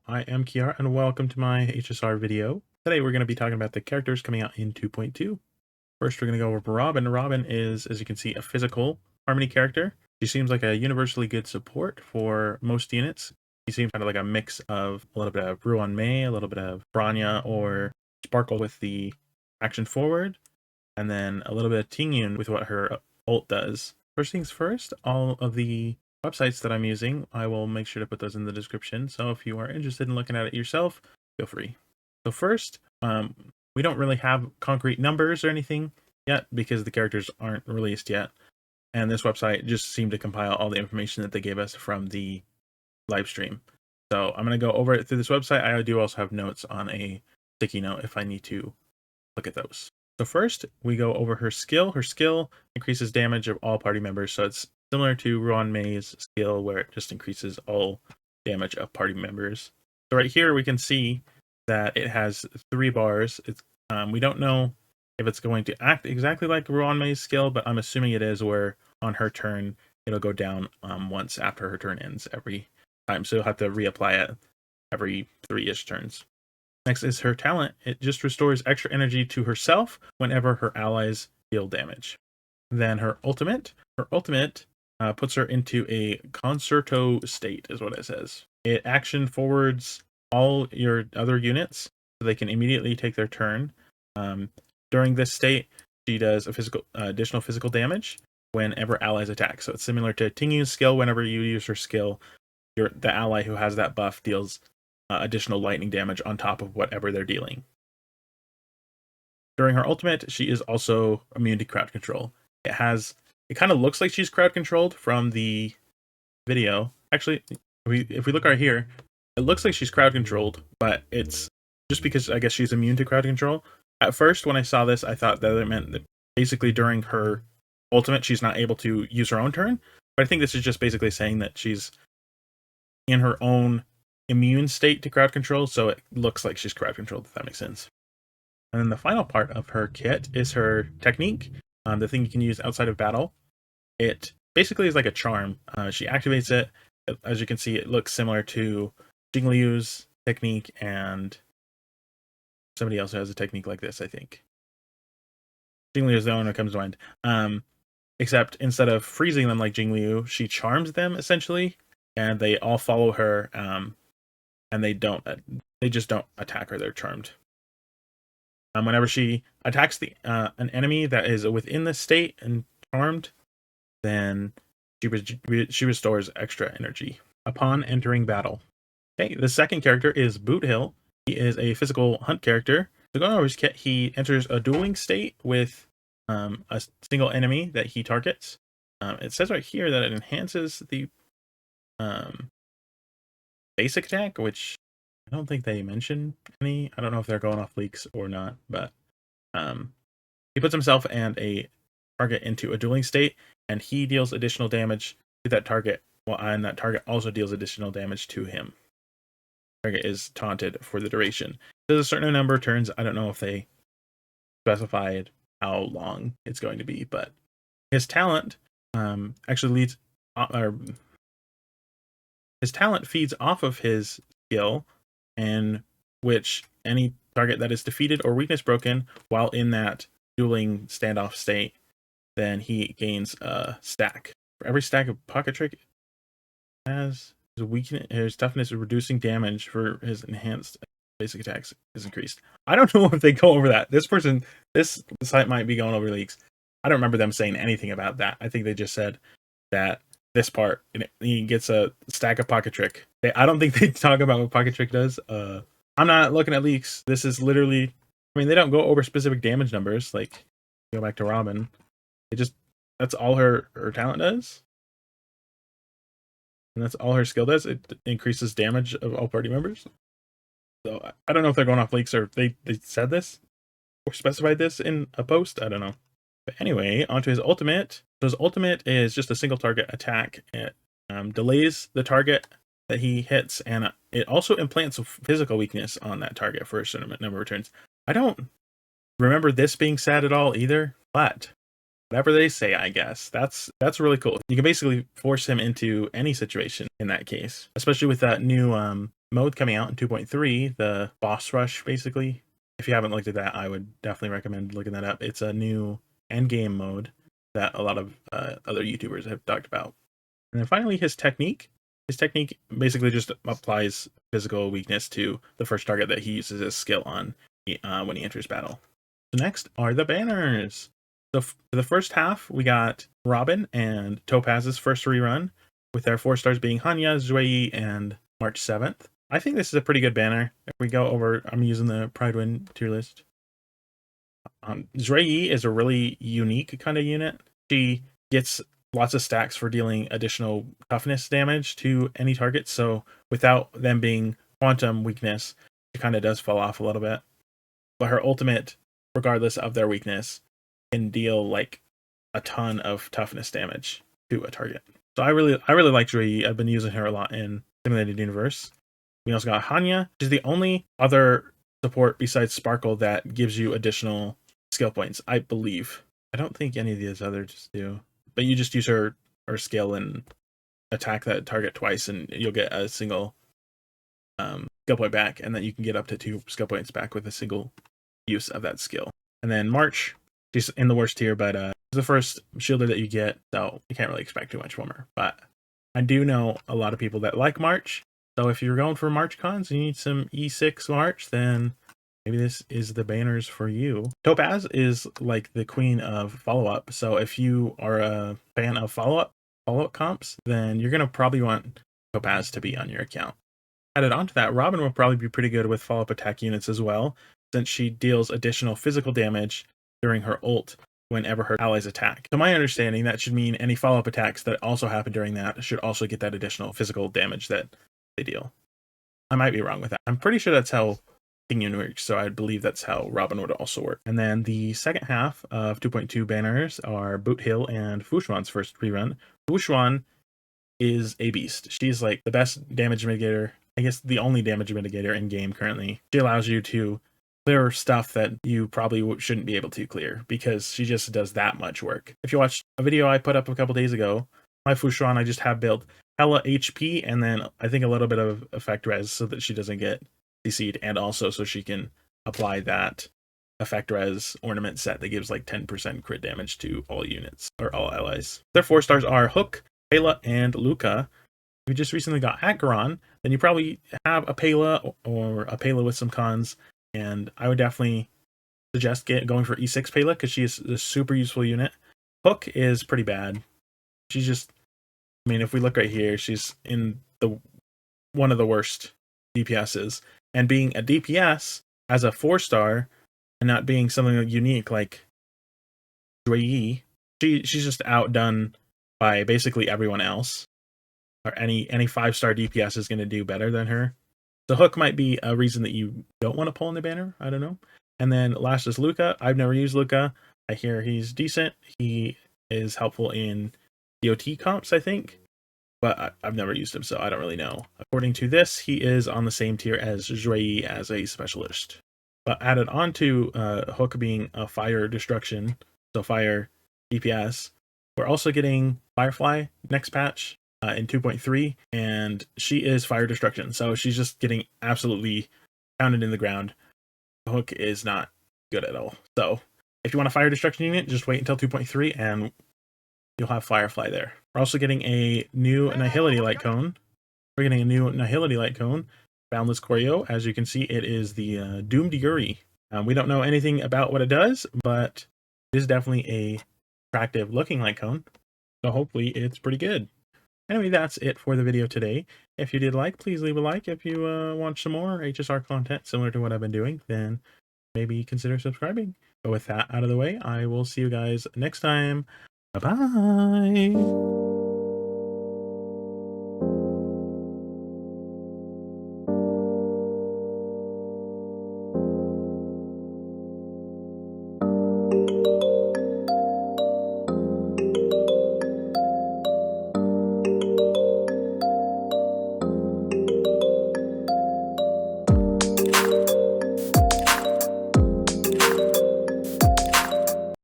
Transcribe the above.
I am Qiyara and welcome to my HSR video. Today we're going to be talking about the characters coming out in 2.2. First we're going to go over Robin. Robin is, as you can see, a physical harmony character. She seems like a universally good support for most units. She seems kind of like a mix of a little bit of Ruan Mei, a little bit of Branya or Sparkle with the action forward, and then a little bit of Tingyun with what her ult does. First things first, all of the websites that I'm using, I will make sure to put those in the description. So if you are interested in looking at it yourself, feel free. So first, we don't really have concrete numbers or anything yet because the characters aren't released yet. And this website just seemed to compile all the information that they gave us from the live stream. So I'm going to go over it through this website. I do also have notes on a sticky note if I need to look at those. So first, we go over her skill. Her skill increases damage of all party members. So it's similar to Ruan Mei's skill, where it just increases all damage of party members. So right here, we can see that it has 3 bars. We don't know if it's going to act exactly like Ruan Mei's skill, but I'm assuming it is, where on her turn, it'll go down once after her turn ends every time. So you'll have to reapply it every 3-ish turns. Next is her talent. It just restores extra energy to herself whenever her allies deal damage. Then her ultimate. Her ultimate puts her into a concerto state, is what it says. It action forwards all your other units so they can immediately take their turn. During this state, she does additional physical damage whenever allies attack. So it's similar to Tingyu's skill. Whenever you use her skill, the ally who has that buff deals additional lightning damage on top of whatever they're dealing. During her ultimate, she is also immune to crowd control. It kind of looks like she's crowd controlled from the video. Actually, if we look right here, it looks like she's crowd controlled, but it's just because I guess she's immune to crowd control. At first, when I saw this, I thought that it meant that basically during her ultimate, she's not able to use her own turn. But I think this is just basically saying that she's in her own immune state to crowd control, so it looks like she's crowd controlled, if that makes sense. And then the final part of her kit is her technique, the thing you can use outside of battle. It basically is like a charm. She activates it. As you can see, it looks similar to Jingliu's technique and somebody else who has a technique like this, I think. Jingliu is the one that comes to mind. Except instead of freezing them like Jingliu, she charms them essentially, and they all follow her. And they just don't attack her. They're charmed. Whenever she attacks an enemy that is within the state and charmed, then she restores extra energy upon entering battle. Okay, the second character is Boothill. He is a physical hunt character. So going over his kit, he enters a dueling state with a single enemy that he targets. It says right here that it enhances the basic attack, which I don't think they mention any. I don't know if they're going off leaks or not, but he puts himself and a target into a dueling state, and he deals additional damage to that target, and that target also deals additional damage to him. Target is taunted for the duration. There's a certain number of turns. I don't know if they specified how long it's going to be, but his talent actually leads, or his talent feeds off of his skill, in which any target that is defeated or weakness broken while in that dueling standoff state, then he gains a stack. For every stack of pocket trick has his weakness, his toughness is reducing damage for his enhanced basic attacks is increased. I don't know if they go over that. This site might be going over leaks. I don't remember them saying anything about that. I think they just said that this part, he gets a stack of pocket trick. I don't think they talk about what pocket trick does. I'm not looking at leaks. This is literally, I mean, they don't go over specific damage numbers. Like, go back to Robin. That's all her talent does. And that's all her skill does. It increases damage of all party members. So I don't know if they're going off leaks or if they said this or specified this in a post. I don't know. But anyway, onto his ultimate. So his ultimate is just a single target attack. It delays the target that he hits, and it also implants a physical weakness on that target for a certain number of turns. I don't remember this being said at all either, but whatever they say, I guess. That's really cool. You can basically force him into any situation in that case, especially with that new mode coming out in 2.3, the boss rush, basically. If you haven't looked at that, I would definitely recommend looking that up. It's a new end game mode that a lot of other YouTubers have talked about. And then finally, his technique. His technique basically just applies physical weakness to the first target that he uses his skill on when he enters battle. So next are the banners. So for the first half, we got Robin and Topaz's first rerun, with their 4 stars being Hanya, Zhuyi, and March 7th. I think this is a pretty good banner. If we go over, I'm using the Pridewin tier list. Zhuyi is a really unique kind of unit. She gets lots of stacks for dealing additional toughness damage to any target, so without them being quantum weakness, it kind of does fall off a little bit. But her ultimate, regardless of their weakness, can deal like a ton of toughness damage to a target. So I really like Zhuyi. I've been using her a lot in Simulated Universe. We also got Hanya, which is the only other support besides Sparkle that gives you additional skill points, I believe. I don't think any of these others do. But you just use her skill and attack that target twice, and you'll get a single skill point back, and then you can get up to 2 skill points back with a single use of that skill. And then March, she's in the worst tier, but it's the first shielder that you get, so you can't really expect too much from her. But I do know a lot of people that like March, so if you're going for March cons and you need some E6 March, then maybe this is the banners for you. Topaz is like the queen of follow-up, so if you are a fan of follow-up comps, then you're going to probably want Topaz to be on your account. Added onto that, Robin will probably be pretty good with follow-up attack units as well, since she deals additional physical damage during her ult whenever her allies attack. To my understanding, that should mean any follow-up attacks that also happen during that should also get that additional physical damage that they deal. I might be wrong with that. I'm pretty sure that's how King Yun works, so I believe that's how Robin would also work. And then the second half of 2.2 banners are Boot Hill and Fushuan's first rerun. Fushuan is a beast. She's like the best damage mitigator, I guess the only damage mitigator in game currently. She allows you to clear stuff that you probably shouldn't be able to clear because she just does that much work. If you watched a video I put up a couple days ago, my Fushuan, I just have built hella HP and then I think a little bit of effect res so that she doesn't get CC'd, and also so she can apply that effect res ornament set that gives like 10% crit damage to all units or all allies. Their 4 stars are Hook, Pela, and Luca. If you just recently got Acheron, then you probably have a Pela or a Pela with some cons, and I would definitely suggest going for E6 Pela because she is a super useful unit. Hook is pretty bad. She's just, I mean, if we look right here, she's in the one of the worst DPSs, and being a DPS as a 4 star and not being something unique like Zhuyi, she's just outdone by basically everyone else. Or any 5-star DPS is going to do better than her. The Hook might be a reason that you don't want to pull in the banner. I don't know. And then last is Luca. I've never used Luca. I hear he's decent. He is helpful in DOT comps, I think. But I've never used him, so I don't really know. According to this, he is on the same tier as Zhuyi as a specialist. But added on to Hook being a fire destruction, so fire DPS, we're also getting Firefly next patch in 2.3, and she is fire destruction, so she's just getting absolutely pounded in the ground. Hook is not good at all. So if you want a fire destruction unit, just wait until 2.3 and you'll have Firefly there. We're also getting a new Nihility Light Cone. Boundless Choreo. As you can see, it is the Doomed Yuri. We don't know anything about what it does, but it is definitely a attractive looking light cone. So hopefully it's pretty good. Anyway, that's it for the video today. If you did like, please leave a like. If you want some more HSR content similar to what I've been doing, then maybe consider subscribing. But with that out of the way, I will see you guys next time. Bye-bye.